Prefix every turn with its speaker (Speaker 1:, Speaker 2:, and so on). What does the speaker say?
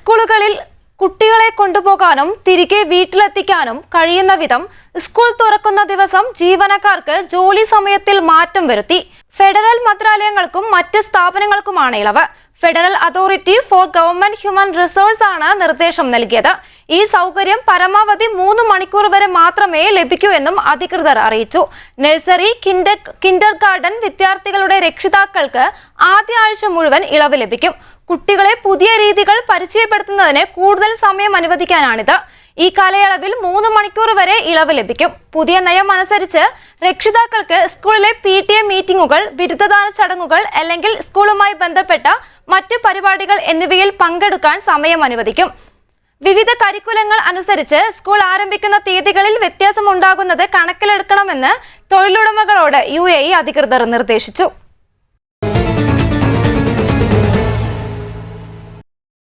Speaker 1: സ്കൂളുകളിൽ കുട്ടികളെ കൊണ്ടുപോകാനും തിരികെ വീട്ടിലെത്തിക്കാനും കഴിയുന്ന വിധം സ്കൂൾ തുറക്കുന്ന ദിവസം ജീവനക്കാർക്ക് ജോലി സമയത്തിൽ മാറ്റം വരുത്തി. ഫെഡറൽ മന്ത്രാലയങ്ങൾക്കും മറ്റ് സ്ഥാപനങ്ങൾക്കുമാണ് ഇളവ്. Federal authority four government human resource ആണ് നിർദ്ദേശം നൽകിയത്. ഈ സൗകര്യം പരമാവധി 3 മണിക്കൂർ വരെ മാത്രമേ ലഭിക്കൂ എന്നും അധികൃതർ അറിയിച്ചു. നഴ്സറി, കിൻഡർ ഗാർഡൻ വിദ്യാർത്ഥികളുടെ രക്ഷിതാക്കൾക്ക് ആദ്യ ആഴ്ച മുഴുവൻ ഇളവ് ലഭിക്കും. കുട്ടികളെ പുതിയ രീതികൾ പരിചയപ്പെടുത്തുന്നതിന് കൂടുതൽ സമയം അനുവദിക്കാനാണിത്. ഈ കാലയളവിൽ 3 മണിക്കൂർ വരെ ഇളവ് ലഭിക്കും. പുതിയ നയം അനുസരിച്ച് രക്ഷിതാക്കൾക്ക് സ്കൂളിലെ PTA മീറ്റിംഗുകൾ, ബിരുദദാന ചടങ്ങുകൾ അല്ലെങ്കിൽ സ്കൂളുമായി ബന്ധപ്പെട്ട മറ്റ് പരിപാടികൾ എന്നിവയിൽ പങ്കെടുക്കാൻ സമയം അനുവദിക്കും. വിവിധ കരിക്കുലങ്ങൾ അനുസരിച്ച് സ്കൂൾ ആരംഭിക്കുന്ന തീയതികളിൽ വ്യത്യാസമുണ്ടാകുന്നത് കണക്കിലെടുക്കണമെന്ന് തൊഴിലുടമകളോട് UAE അധികൃതർ നിർദ്ദേശിച്ചു.